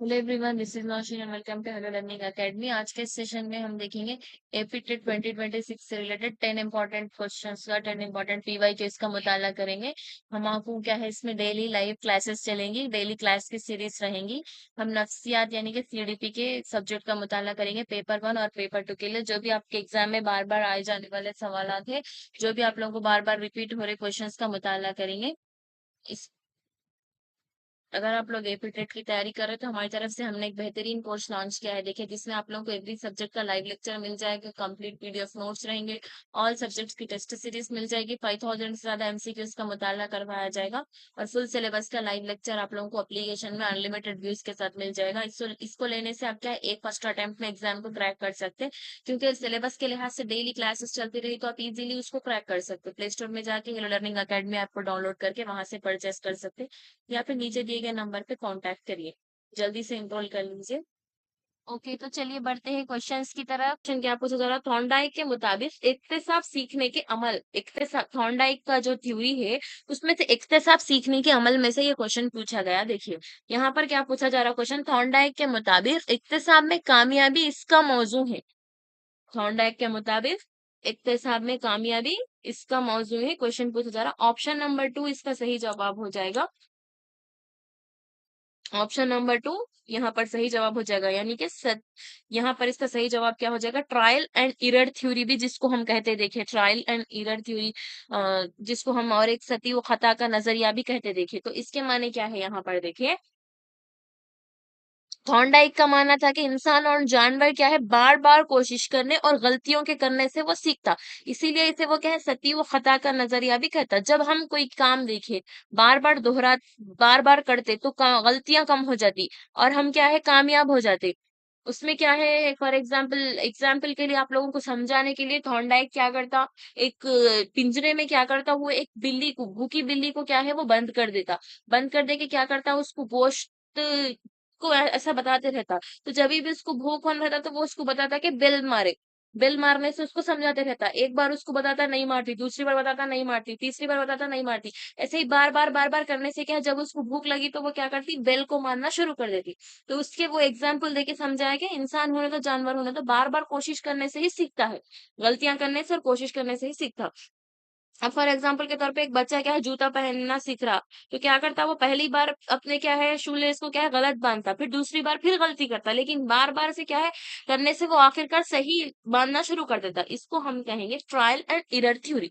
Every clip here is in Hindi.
Hello everyone, this is Naushin and welcome to hello learning academy. आज के सेशन में हम देखेंगे एपी टेट 2026 से रिलेटेड 10 इंपॉर्टेंट क्वेश्चंस का 10 इंपॉर्टेंट पीवाईक्यूज का मुताला करेंगे। हम आपको क्या है, इसमें डेली लाइव क्लासेस चलेंगी, डेली क्लास की सीरीज रहेंगी। हम नफ्सियात यानी कि सीडीपी के सब्जेक्ट का मुताला करेंगे, पेपर 1 और पेपर 2 के लिए। जो भी आपके एग्जाम में बार बार आए जाने वाले सवाल थे, जो भी आप लोगों को बार बार रिपीट हो रहे क्वेश्चन का मुताला करेंगे। इस अगर आप लोग एपी टेट की तैयारी कर रहे हैं तो हमारी तरफ से हमने एक बेहतरीन कोर्स लॉन्च किया है, देखिए, जिसमें आप लोगों को एवरी सब्जेक्ट का लाइव लेक्चर मिल जाएगा, कंप्लीट पीडीएफ नोट्स रहेंगे, ऑल सब्जेक्ट्स की टेस्ट सीरीज मिल जाएगी, 5000 से ज्यादा एमसीक्यूज का मुताला करवाया जाएगा और फुल सिलेबस का लाइव लेक्चर आप लोगों को एप्लीकेशन में अनलिमिटेड व्यूज के साथ मिल जाएगा। इसको लेने से आप क्या है, एक फर्स्ट अटेम्प्ट में एग्जाम को क्रैक कर सकते हैं, क्योंकि सिलेबस के लिहाज से डेली क्लासेस चलती रही तो आप इजीली उसको क्रैक कर सकते हो। प्ले स्टोर में जाके हेलो लर्निंग अकेडमी ऐप को डाउनलोड करके वहां से परचेस कर सकते हैं, या फिर नीचे दिए गए नंबर पे कांटेक्ट करिए। जल्दी से एनरोल कर लीजिए। ओके, तो चलिए बढ़ते हैं क्वेश्चंस की तरफ। क्वेश्चन क्या पूछा जा रहा है, थॉर्नडाइक के मुताबिक इक्तिसाब सीखने के अमल, इक्तिसाब थॉर्नडाइक का जो थ्योरी है उसमें से इक्तिसाब सीखने के अमल में से ये क्वेश्चन पूछा गया। देखिए यहाँ पर क्या पूछा जा रहा है क्वेश्चन, थॉर्नडाइक के मुताबिक इक्तिसाब में कामयाबी इसका मौजू है। थॉर्नडाइक के मुताबिक इक्तिसाब में कामयाबी इसका मौजू है, क्वेश्चन पूछा जा रहा है। ऑप्शन नंबर 2 इसका सही जवाब हो जाएगा। ऑप्शन नंबर 2 यहाँ पर सही जवाब हो जाएगा, यानी कि यहाँ पर इसका सही जवाब क्या हो जाएगा, ट्रायल एंड एरर थ्योरी भी जिसको हम कहते हैं, देखिए ट्रायल एंड एरर थ्योरी, जिसको हम और एक सती व खता का नजरिया भी कहते हैं। देखिए तो इसके माने क्या है, यहाँ पर देखिए थॉर्नडाइक का मानना था कि इंसान और जानवर क्या है, बार बार कोशिश करने और गलतियों के करने से वो सीखता, इसीलिए इसे वो क्या है, सती व खता का नजरिया भी कहता। जब हम कोई काम देखे बार बार करते तो गलतियां कम हो जाती और हम क्या है, कामयाब हो जाते। उसमें क्या है, फॉर एग्जाम्पल के लिए आप लोगों को समझाने के लिए, थॉर्नडाइक क्या करता, एक पिंजरे में क्या करता, वो एक बिल्ली को, भूखी बिल्ली को क्या है, वो बंद कर देता। बंद कर दे के क्या करता, उसको गोश्त को ऐसा बताते रहता। तो जब भी उसको भूख होने रहता तो वो उसको बताता कि बेल मारे। बेल मारने से उसको समझाते रहता, एक बार उसको बताता नहीं मारती, दूसरी बार बताता नहीं मारती, तीसरी बार बताता नहीं मारती। ऐसे ही बार बार करने से क्या है, जब उसको भूख लगी तो वो क्या करती, बेल को मारना शुरू कर देती। तो उसके वो एग्जाम्पल देके समझाया कि इंसान होने तो जानवर होने तो बार बार कोशिश करने से ही सीखता है, गलतियां करने से और कोशिश करने से ही सीखता। अब फॉर एग्जाम्पल के तौर पे एक बच्चा क्या है, जूता पहनना सीख रहा, तो क्या करता, वो पहली बार अपने क्या है, शूलेस को क्या है, गलत बांधता, फिर दूसरी बार फिर गलती करता, लेकिन बार बार से क्या है, करने से वो आखिरकार सही बांधना शुरू कर देता। इसको हम कहेंगे trial and error theory.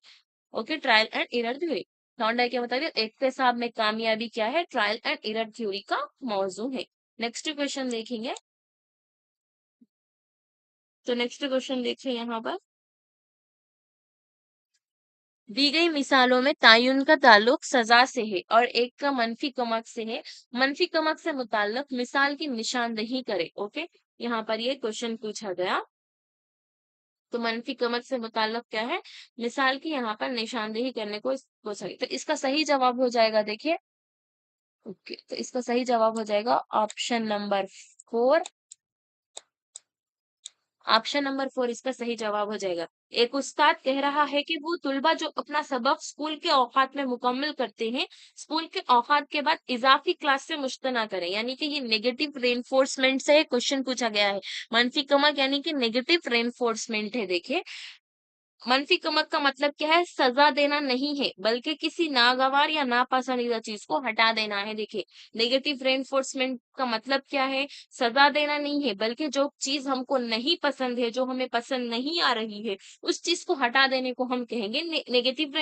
Okay, trial and error theory. Thorndike के मुताबिक इक्तिसाब में कामयाबी क्या है, ट्रायल एंड एरर थ्योरी का मौजू है। नेक्स्ट क्वेश्चन देखेंगे। तो नेक्स्ट क्वेश्चन देखिए यहाँ पर, दी गई मिसालों में तायुन का ताल्लुक सजा से है और एक का मनफी कमक से है। मनफी कमक से मुताल्लिक मिसाल की निशानदही करे। ओके, यहाँ पर ये क्वेश्चन पूछा गया। तो मनफी कमक से मुताल्लिक क्या है, मिसाल की यहाँ पर निशानदेही करने को सही, तो इसका सही जवाब हो जाएगा, देखिए। ओके, तो इसका सही जवाब हो जाएगा ऑप्शन नंबर 4। ऑप्शन नंबर 4 इसका सही जवाब हो जाएगा। एक उस्ताद कह रहा है कि वो तुलबा जो अपना सबक स्कूल के औकात में मुकम्मल करते हैं, स्कूल के औकात के बाद इजाफी क्लास से मुश्तना करें, यानी कि ये नेगेटिव रेनफोर्समेंट से क्वेश्चन पूछा गया है। मनफी कमक यानी कि नेगेटिव रेनफोर्समेंट है। देखिए मनफी कमक का मतलब क्या है, सजा देना नहीं है, बल्कि किसी नागवार या नापसंदीदा चीज को हटा देना है। देखिए नेगेटिव रेनफोर्समेंट का मतलब क्या है, सजा देना नहीं है, बल्कि जो चीज हमको नहीं पसंद है, जो हमें पसंद नहीं आ रही है, उस चीज को हटा देने को हम कहेंगे नेगेटिव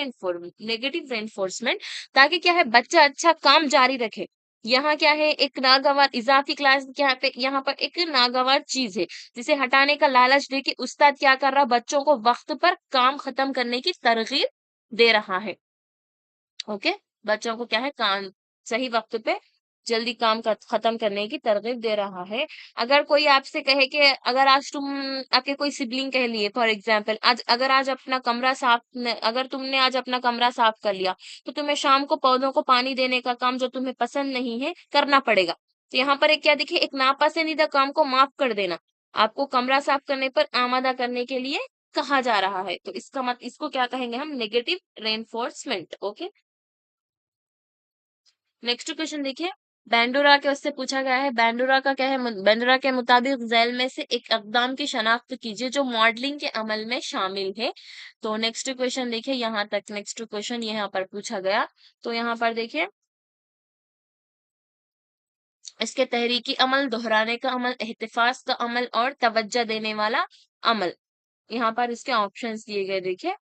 रेनफोर्समेंट, ताकि क्या है, बच्चा अच्छा काम जारी रखे। यहाँ क्या है, एक नागवार इजाफी क्लास, क्या पे यहाँ पर एक नागवार चीज है जिसे हटाने का लालच देके उस्ताद क्या कर रहा, बच्चों को वक्त पर काम खत्म करने की तरगीब दे रहा है। ओके, बच्चों को क्या है, काम सही वक्त पे जल्दी काम खत्म करने की तरगीब दे रहा है। अगर कोई आपसे कहे कि अगर आज तुम, आपके कोई सिबलिंग कह लिए फॉर एग्जाम्पल, आज अपना कमरा साफ अगर तुमने आज अपना कमरा साफ कर लिया, तो तुम्हें शाम को पौधों को पानी देने का काम जो तुम्हें पसंद नहीं है करना पड़ेगा। तो यहाँ पर एक क्या देखिए, एक नापसंदीदा काम को माफ कर देना आपको कमरा साफ करने पर आमादा करने के लिए कहा जा रहा है। तो इसको क्या कहेंगे हम, negative reinforcement. Okay, next question देखिए। बैंडोरा के उससे पूछा गया है, बैंडोरा का क्या है, बैंडोरा के मुताबिक झैल में से एक इकदाम की शनाख्त कीजिए जो मॉडलिंग के अमल में शामिल है। तो नेक्स्ट क्वेश्चन देखिए, यहाँ तक नेक्स्ट क्वेश्चन यहाँ पर पूछा गया। तो यहाँ पर देखिए, इसके तहरीकी अमल, दोहराने का अमल, एहतिफाज का अमल और तवज्जो देने वाला अमल। यहाँ पर इसके ऑप्शंस दिए गए, देखिए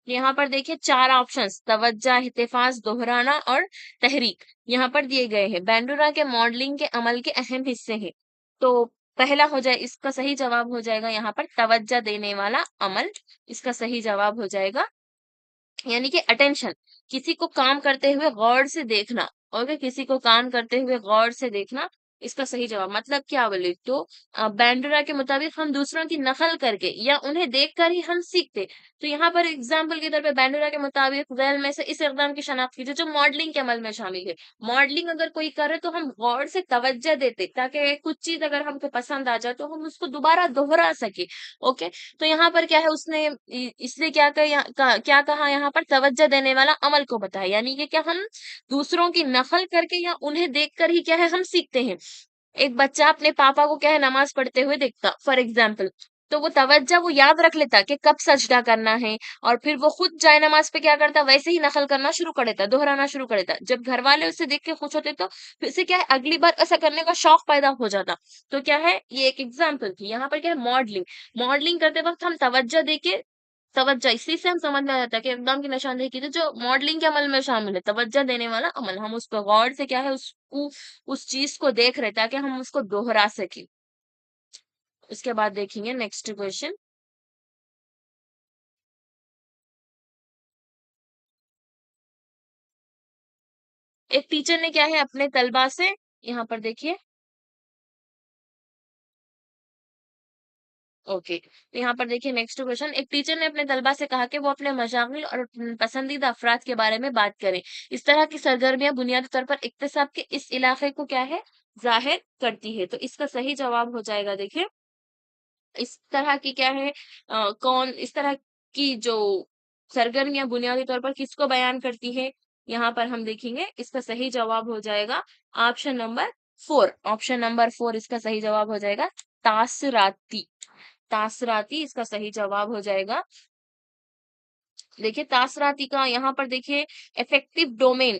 यहाँ पर देखिए 4 ऑप्शंस, तवज्जो, इत्तेफाज, दोहराना और तहरीक यहाँ पर दिए गए हैं। बैंडोरा के मॉडलिंग के अमल के अहम हिस्से हैं। तो पहला हो जाए, इसका सही जवाब हो जाएगा यहाँ पर तवज्जो देने वाला अमल, इसका सही जवाब हो जाएगा। यानी कि अटेंशन, किसी को काम करते हुए गौर से देखना। ओके, किसी को काम करते हुए गौर से देखना, इसका सही जवाब। मतलब क्या बोले तो बैंडोरा के मुताबिक हम दूसरों की नकल करके या उन्हें देखकर ही हम सीखते। तो यहाँ पर एग्जाम्पल के तौर पे बैंडोरा के मुताबिक गैर में से इस इकदाम की शनाख्त कीजिए जो मॉडलिंग के अमल में शामिल है। मॉडलिंग अगर कोई करे तो हम गौर से तवज्जो देते, ताकि कुछ चीज अगर हमको पसंद आ जाए तो हम उसको दोबारा दोहरा सके। ओके, तो यहाँ पर क्या है, उसने इसलिए क्या क्या कहा यहाँ पर, तवज्जो देने वाला अमल को बताया। यानी कि क्या, हम दूसरों की नकल करके या उन्हें देखकर ही क्या है हम सीखते हैं। एक बच्चा अपने पापा को क्या है नमाज पढ़ते हुए देखता फॉर एग्जाम्पल, तो वो तवज्जो वो याद रख लेता कि कब सजदा करना है, और फिर वो खुद जाए नमाज पे क्या करता, वैसे ही नकल करना शुरू कर देता, दोहराना शुरू कर देता। जब घर वाले उससे देख के खुश होते तो फिर से क्या है अगली बार ऐसा करने का शौक पैदा हो जाता। तो क्या है, ये एक एग्जाम्पल थी। यहाँ पर क्या है, मॉडलिंग, मॉडलिंग करते वक्त हम तवज्जो देके, तवज्जो इसी से हम समझ में आ जाता है कि इकदाम की निशानदेही की थी जो मॉडलिंग के अमल में शामिल है, तवज्जो देने वाला अमल। हम उस पर गौर से क्या है उसको, उस चीज को देख रहे ताकि हम उसको दोहरा सके। उसके बाद देखेंगे नेक्स्ट क्वेश्चन। एक टीचर ने क्या है अपने तलबा से, यहाँ पर देखिए, ओके, तो यहाँ पर देखिए नेक्स्ट क्वेश्चन, एक टीचर ने अपने तलबा से कहा कि वो अपने मशागिल और पसंदीदा अफराद के बारे में बात करें। इस तरह की सरगर्मियां बुनियादी तौर पर इक्तिसाब के इस इलाके को क्या है, जाहिर करती है। तो इसका सही जवाब हो जाएगा, देखिए इस तरह की क्या है, कौन इस तरह की जो सरगर्मियां बुनियादी तौर पर किसको बयान करती है, यहाँ पर हम देखेंगे इसका सही जवाब हो जाएगा ऑप्शन नंबर 4। ऑप्शन नंबर 4 इसका सही जवाब हो जाएगा, तासराती। तासराती इसका सही जवाब हो जाएगा। देखिए तासराती का यहाँ पर देखिए, इफेक्टिव डोमेन,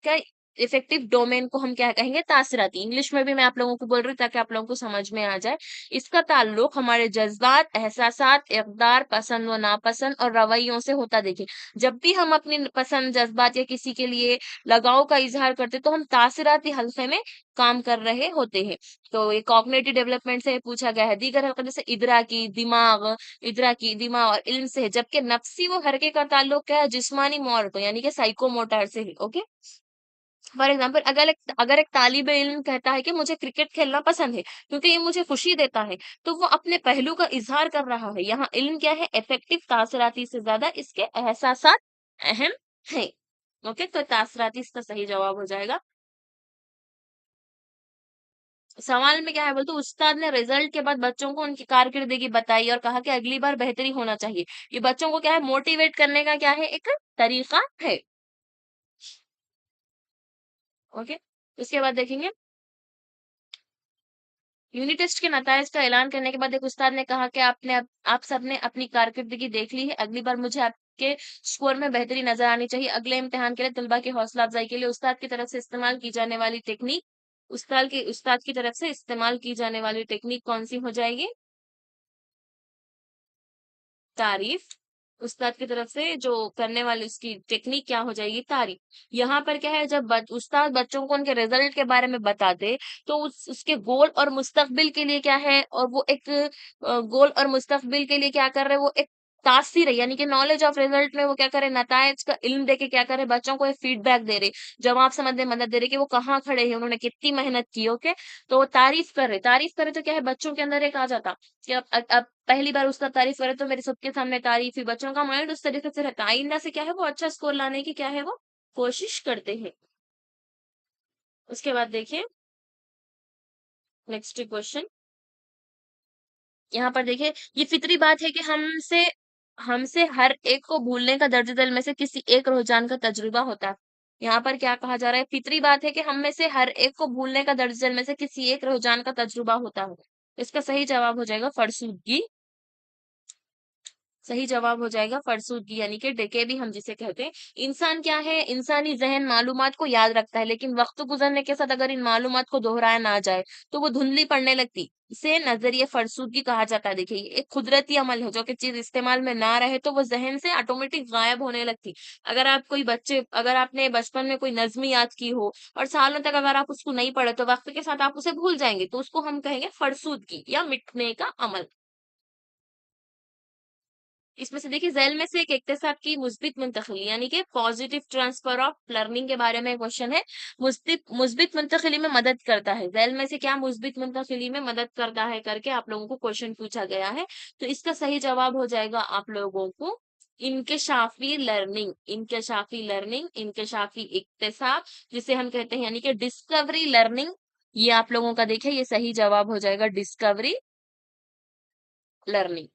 का इफेक्टिव डोमेन को हम क्या कहेंगे, तासराती। इंग्लिश में भी मैं आप लोगों को बोल रही हूँ ताकि आप लोगों को समझ में आ जाए। इसका ताल्लुक हमारे जज्बात, एहसासात, इक़दार, पसंद व नापसंद और रवैयों से होता। देखिए जब भी हम अपनी पसंद, जज्बात या किसी के लिए लगाव का इजहार करते तो हम तासराती हल्के में काम कर रहे होते हैं। तो ये कॉग्निटिव डेवलपमेंट से पूछा गया है। दीगर हरकत जैसे इदराकी, दिमाग, इदराकी, दिमाग और इल्म से है, जबकि नफ्सी वो हरके का ताल्लुक क्या है, जिस्मानी मोहरतों यानी कि साइकोमोटर से है। ओके, फॉर एग्जाम्पल अगर एक तालिब इल्म कहता है कि मुझे क्रिकेट खेलना पसंद है क्योंकि ये मुझे खुशी देता है, तो वो अपने पहलू का इजहार कर रहा है। यहाँ इल्म क्या है, इफेक्टिव, तासराती से ज्यादा इसके एहसासात अहम है। ओके, तो तासराती इसका सही जवाब हो जाएगा। सवाल में क्या है बोलते, उस्ताद ने रिजल्ट के बाद बच्चों को उनकी कारकिर्दगी बताई और कहा कि अगली बार बेहतरी होना चाहिए। ये बच्चों को क्या है, मोटिवेट करने का क्या है, एक तरीका है। ओके, उसके बाद देखेंगे, यूनिट टेस्ट के नतायज का ऐलान करने के बाद एक उस्ताद ने कहा कि आप सबने अपनी कारकिर्दगी देख ली है, अगली बार मुझे आपके स्कोर में बेहतरी नजर आनी चाहिए। अगले इम्तिहान के लिए तलबा की हौसला अफजाई के लिए उस्ताद की तरफ से इस्तेमाल की जाने वाली टेक्निक, उस्ताद की तरफ से इस्तेमाल की जाने वाली टेक्निक कौन सी हो जाएगी, तारीफ। उस्ताद की तरफ से जो करने वाली उसकी टेक्निक क्या हो जाएगी, तारीफ। यहाँ पर क्या है, जब उस्ताद बच्चों को उनके रिजल्ट के बारे में बताते तो उसके गोल और मुस्तकबिल के लिए क्या है, और वो एक गोल और मुस्तकबिल के लिए क्या कर रहे हैं, वो एक तासीर है, यानी कि नॉलेज ऑफ रिजल्ट में वो क्या करे, नतायज का इल्म देके क्या करे, बच्चों को एक फीडबैक दे रहे, जवाब समझने में मदद दे रहे कि वो कहाँ खड़े हैं, उन्होंने कितनी मेहनत की। ओके, तो वो तारीफ करे तो क्या है, बच्चों के अंदर एक आ जाता कि अब पहली बार उसका तारीफ करे तो मेरे सबके सामने तारीफ ही, बच्चों का माइंड उस तरीके से रहता है। आइंदा से क्या है, वो अच्छा स्कोर लाने की क्या है वो कोशिश करते हैं। उसके बाद देखिए नेक्स्ट क्वेश्चन, यहाँ पर देखिए, ये फितरी बात है कि हमसे हमसे हर एक को भूलने का दर्द दिल में से किसी एक रुझान का तजुर्बा होता है। यहाँ पर क्या कहा जा रहा है, फितरी बात है कि हम में से हर एक को भूलने का दर्द में से किसी एक रुझान का तजुर्बा होता है। इसका सही जवाब हो जाएगा फरसूदगी। सही जवाब हो जाएगा फरसूदगी, यानी कि डेके भी हम जिसे कहते हैं। इंसान क्या है, इंसानी जहन मालूमात को याद रखता है, लेकिन वक्त गुजरने के साथ अगर इन मालूमात को दोहराया ना जाए तो वो धुंधली पड़ने लगती। इसे नजरिए फरसूदगी कहा जाता है। देखिए, ये एक कुदरती अमल है, जो कि चीज इस्तेमाल में ना रहे तो वो जहन से ऑटोमेटिक गायब होने लगती। अगर आपने बचपन में कोई नज्म याद की हो और सालों तक अगर आप उसको नहीं पढ़े तो वक्त के साथ आप उसे भूल जाएंगे, तो उसको हम कहेंगे फरसूदगी या मिटने का अमल। इसमें से देखिए, ज़ैल में से एक इक्तिसाब की मुस्बित मुंतकिली, यानी कि पॉजिटिव ट्रांसफर ऑफ लर्निंग के बारे में क्वेश्चन है। मुस्बित मुस्बित मुंतकिली में मदद करता है। ज़ैल में से क्या मुस्बित मुंतकिली में मदद करता है करके आप लोगों को क्वेश्चन पूछा गया है। तो इसका सही जवाब हो जाएगा आप लोगों को इंकशाफी लर्निंग। इंकशाफी लर्निंग, इंकशाफी इक्तिसाब जिसे हम कहते हैं, यानी कि डिस्कवरी लर्निंग। ये आप लोगों का देखिए, ये सही जवाब हो जाएगा डिस्कवरी लर्निंग।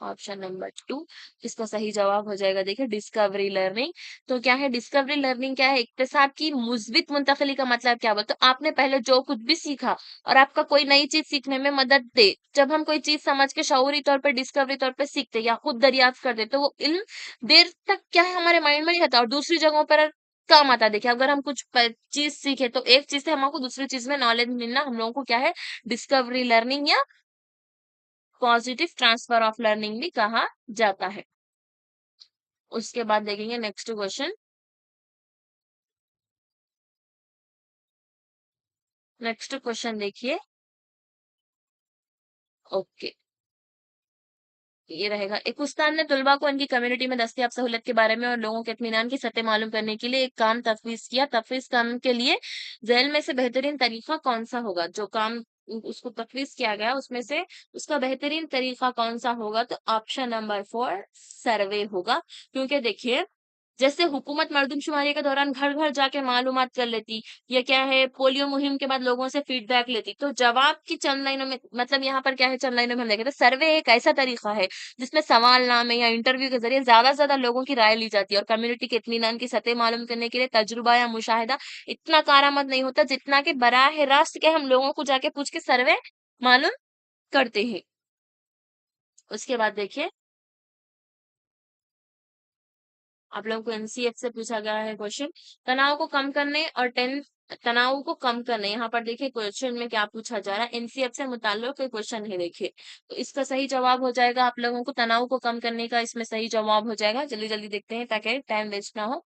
ऑप्शन नंबर 2 इसका सही जवाब हो जाएगा, देखिए डिस्कवरी लर्निंग। तो क्या है डिस्कवरी लर्निंग, क्या है, इक्तिसाब की मुस्बित मुंतकली का मतलब क्या हुआ, तो आपने पहले जो कुछ भी सीखा और आपका कोई नई चीज सीखने में मदद दे। जब हम कोई चीज समझ के शऊरी तौर पे डिस्कवरी तौर पे सीखते या खुद दरियाफ्त कर देते, तो वो इल्म देर तक क्या है हमारे माइंड में नहीं रहता और दूसरी जगहों पर काम आता। देखिए, अगर हम कुछ चीज सीखे तो एक चीज से हमको दूसरी चीज में नॉलेज मिलना हम लोगों को क्या है, डिस्कवरी लर्निंग या पॉजिटिव ट्रांसफर ऑफ लर्निंग भी कहा जाता है। उसके बाद देखेंगे नेक्स्ट क्वेश्चन। नेक्स्ट क्वेश्चन देखिए। ओके, ये रहेगा, एक उस्ताद ने तुलबा को उनकी कम्युनिटी में दस्तयाब सहूलत के बारे में और लोगों के इत्मीनान की सतह मालूम करने के लिए एक काम तफवीज किया। तफवीज काम के लिए झैल में से बेहतरीन तरीका कौन सा होगा, जो काम उसको तफवीज किया गया उसमें से उसका बेहतरीन तरीका कौन सा होगा, तो ऑप्शन नंबर 4 सर्वे होगा। क्योंकि देखिए, जैसे हुकूमत मर्दमशुमारी के दौरान घर घर जाके मालूमात कर लेती, या क्या है पोलियो मुहिम के बाद लोगों से फीडबैक लेती, तो जवाब की चंद लाइनों में, मतलब यहाँ पर क्या है, चंद लाइनों में हम देखें तो सर्वे एक ऐसा तरीका है जिसमें सवालनामे या इंटरव्यू के जरिए ज्यादा से ज्यादा लोगों की राय ली जाती है और कम्युनिटी के इत्मीनान की सतह मालूम करने के लिए तजुर्बा या मुशाहिदा इतना कारआमद नहीं होता जितना कि बराह रास्त के हम लोगों को जाके पूछ के सर्वे मालूम करते हैं। उसके बाद देखिए, आप लोगों को एनसीएफ से पूछा गया है क्वेश्चन, तनाव को कम करने और तनाव को कम करने, यहाँ पर देखिए क्वेश्चन में क्या पूछा जा रहा है, एनसीएफ से मुताल्लिक कोई क्वेश्चन है देखिए। तो इसका सही जवाब हो जाएगा आप लोगों को तनाव को कम करने का, इसमें सही जवाब हो जाएगा। जल्दी जल्दी देखते हैं ताकि टाइम वेस्ट ना हो।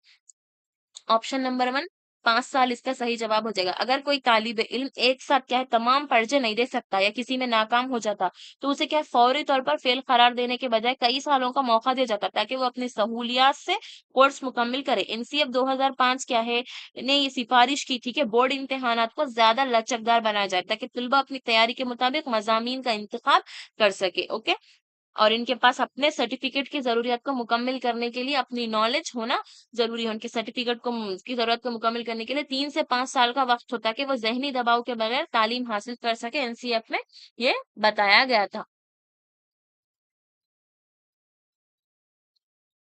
ऑप्शन नंबर 1 5 साल इसका सही जवाब हो जाएगा। अगर कोई तालिब इल्म एक साथ क्या है तमाम पर्चे नहीं दे सकता या किसी में नाकाम हो जाता, तो उसे क्या है फौरी तौर पर फेल करार देने के बजाय कई सालों का मौका दिया जाता ताकि वो अपनी सहूलियात से कोर्स मुकम्मिल करे। एनसीएफ 2005 क्या है ने ये सिफारिश की थी कि बोर्ड इम्तिहानात को ज्यादा लचकदार बनाया जाए ताकि तलबा अपनी तैयारी के मुताबिक मजामीन का इंतखाब कर सके। ओके, और इनके पास अपने सर्टिफिकेट की ज़रूरियत को मुकम्मिल करने के लिए अपनी नॉलेज होना ज़रूरी है। उनके सर्टिफिकेट को की ज़रूरत को मुकम्मिल करने के लिए 3 से 5 साल का वक़्त होता है कि वो ज़हनी दबाव के बगैर तालीम हासिल कर सके, एनसीएफ में ये बताया गया था।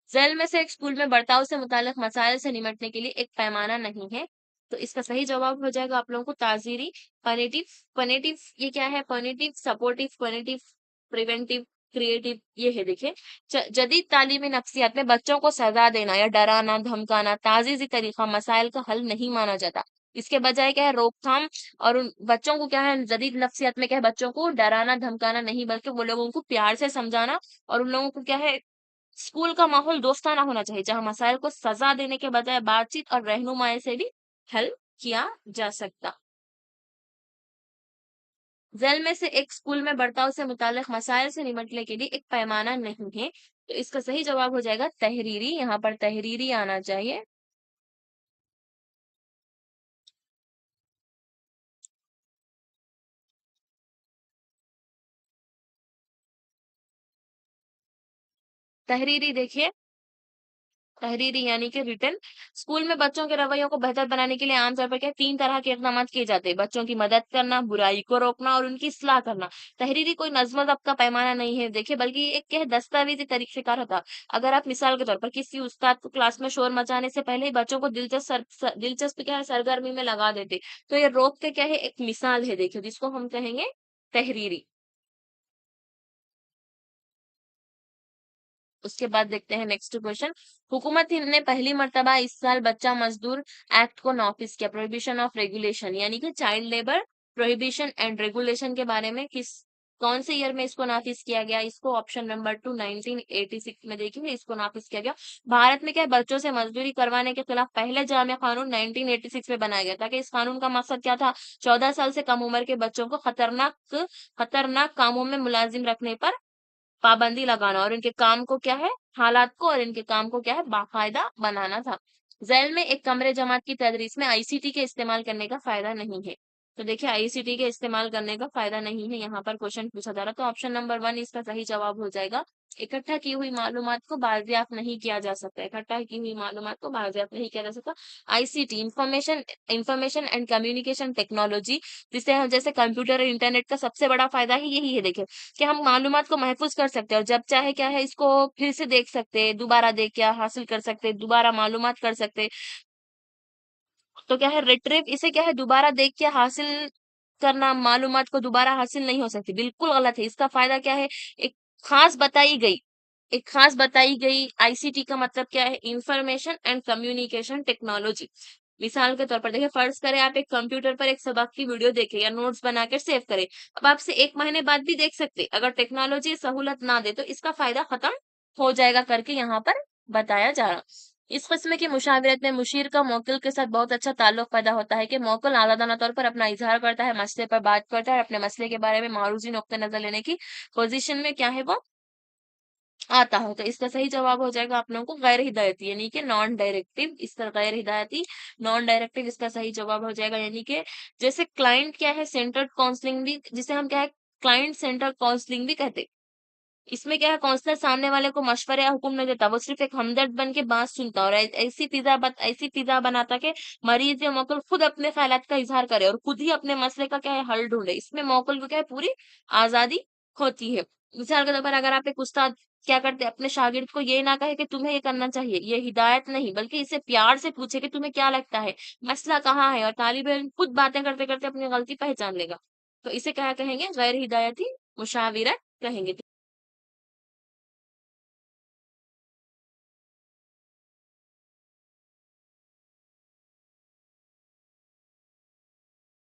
ज़ैल में से एक स्कूल में बर्ताव से मुताल्लिक़ मसाइल से निपटने के लिए एक पैमाना नहीं है। तो इसका सही जवाब हो जाएगा आप लोगों को ताज़ीरी, पनेटिव पनेटिव ये क्या है? पनेटिव, सपोर्टिव, पनेटिव, प्रिवेंटिव, क्रिएटिव, ये है देखिए। जदीद तालीमी नफ्सियात में बच्चों को सज़ा देना या डराना, धमकाना ताज़ीज़ी तरीक़ा मसाइल का हल नहीं माना जाता। इसके बजाय क्या है रोकथाम, और उन बच्चों को क्या है जदीद नफ्सियात में क्या है बच्चों को डराना, धमकाना नहीं बल्कि वो लोगों को प्यार से समझाना और उन लोगों को क्या है स्कूल का माहौल दोस्ताना होना चाहिए जहां मसाइल को सजा देने के बजाय बातचीत और रहनुमाई से भी हल किया जा सकता। जेल में से एक स्कूल में बर्ताव से मुतालिक मसाइल से निपटने के लिए एक पैमाना नहीं है। तो इसका सही जवाब हो जाएगा तहरीरी, यहाँ पर तहरीरी आना चाहिए। तहरीरी देखिए, तहरीरी यानी कि रिटन। स्कूल में बच्चों के रवैयों को बेहतर बनाने के लिए आमतौर पर क्या 3 तरह के इक़दाम किए जाते हैं। बच्चों की मदद करना, बुराई को रोकना और उनकी इस्लाह करना। तहरीरी कोई नज़्म-ज़ब्त का पैमाना नहीं है देखिए, बल्कि ये एक क्या है दस्तावेज़ी तरीक़ेकार होता है। अगर आप मिसाल के तौर पर किसी उस्ताद को क्लास में शोर मचाने से पहले ही बच्चों को दिलचस्प क्या है सरगर्मी में लगा देते, तो ये रोक के क्या है एक मिसाल है देखिए, जिसको हम कहेंगे तहरीरी। उसके बाद देखते हैं नेक्स्ट क्वेश्चन। हुकूमत हिंद ने पहली मर्तबा इस साल बच्चा मजदूर एक्ट को नाफिज किया। प्रोहिबिशन ऑफ रेगुलेशन यानी कि child labour prohibition and regulation के बारे में किस कौन से ईयर में इसको नाफिज किया गया? इसको ऑप्शन नंबर 2 1986 में देखिए इसको नाफिज किया गया। भारत में क्या है बच्चों से मजदूरी करवाने के खिलाफ पहले जामिया कानून 1986 में बनाया गया था कि इस कानून का मकसद क्या था? 14 साल से कम उम्र के बच्चों को खतरनाक कामों में मुलाजिम रखने पर पाबंदी लगाना और इनके काम को क्या है हालात को और इनके काम को क्या है बाकायदा बनाना था। ज़ैल में एक कमरे जमात की तदरीस में आईसीटी के इस्तेमाल करने का फायदा नहीं है। तो देखिए आईसीटी के इस्तेमाल करने का फायदा नहीं है यहाँ पर क्वेश्चन पूछा जा रहा है। तो ऑप्शन नंबर 1 इसका सही जवाब हो जाएगा। इकट्ठा की हुई मालूमात को बाजियाब नहीं किया जा सकता। इकट्ठा की हुई मालूमात को बाजियाब नहीं किया जा सकता। ICT information information and communication technology जिसे हम जैसे कंप्यूटर और इंटरनेट का सबसे बड़ा फायदा ही यही है देखिए कि हम मालूमात को महफूज कर सकते हैं और जब चाहे क्या है इसको फिर से देख सकते हैं, दोबारा देख के हासिल कर सकते हैं, दोबारा मालूमात कर सकते हैं। तो क्या है रिट्रीव इसे क्या है दोबारा देख के हासिल करना मालूमात को दोबारा हासिल नहीं हो सकती, बिल्कुल गलत है। इसका फायदा क्या है एक खास बताई गई एक खास बताई गई आईसीटी का मतलब क्या है इंफॉर्मेशन एंड कम्युनिकेशन टेक्नोलॉजी। मिसाल के तौर पर देखिए फर्ज करें आप एक कंप्यूटर पर एक सबक की वीडियो देखें या नोट्स बनाकर सेव करें। अब आपसे 1 महीने बाद भी देख सकते हैं। अगर टेक्नोलॉजी सहूलत ना दे तो इसका फायदा खत्म हो जाएगा करके यहाँ पर बताया जा रहा। इस किस्म की मुशावरत में मुशीर का मौकिल के साथ बहुत अच्छा ताल्लुक पैदा होता है कि मौकिल आज़ादाना तौर पर अपना इज़हार करता है, मसले पर बात करता है और अपने मसले के बारे में मारूज़ी नुक्ता नज़र लेने की पोज़ीशन में क्या है वो आता है। तो इसका सही जवाब हो जाएगा आप लोगों को गैर हिदायती यानी कि नॉन डायरेक्टिव। इसका गैर हिदायती नॉन डायरेक्टिव इसका सही जवाब हो जाएगा यानी कि जैसे क्लाइंट क्या है सेंटर्ड काउंसलिंग भी जिसे हम क्या है क्लाइंट सेंटर्ड काउंसलिंग भी कहते हैं। इसमें क्या है काउंसलर सामने वाले को मशवरे या हुक्म नहीं देता, वो सिर्फ एक हमदर्द बन के बात सुनता और ऐसी फिजा बनाता कि मरीज या मौकल खुद अपने ख्यालात का इजहार करे और खुद ही अपने मसले का क्या है हल ढूंढे। इसमें मौकल को क्या है पूरी आजादी होती है। मिसाल के तौर पर अगर आप एक उस्ताद क्या करते हैं अपने शागिर्द को ये ना कहे कि तुम्हें ये करना चाहिए, ये हिदायत नहीं बल्कि इसे प्यार से पूछे कि तुम्हें क्या लगता है, मसला कहाँ है और तालिब इल्म खुद बातें करते करते अपनी गलती पहचान लेगा। तो इसे क्या कहेंगे गैर हिदायती मुशाविरत कहेंगे।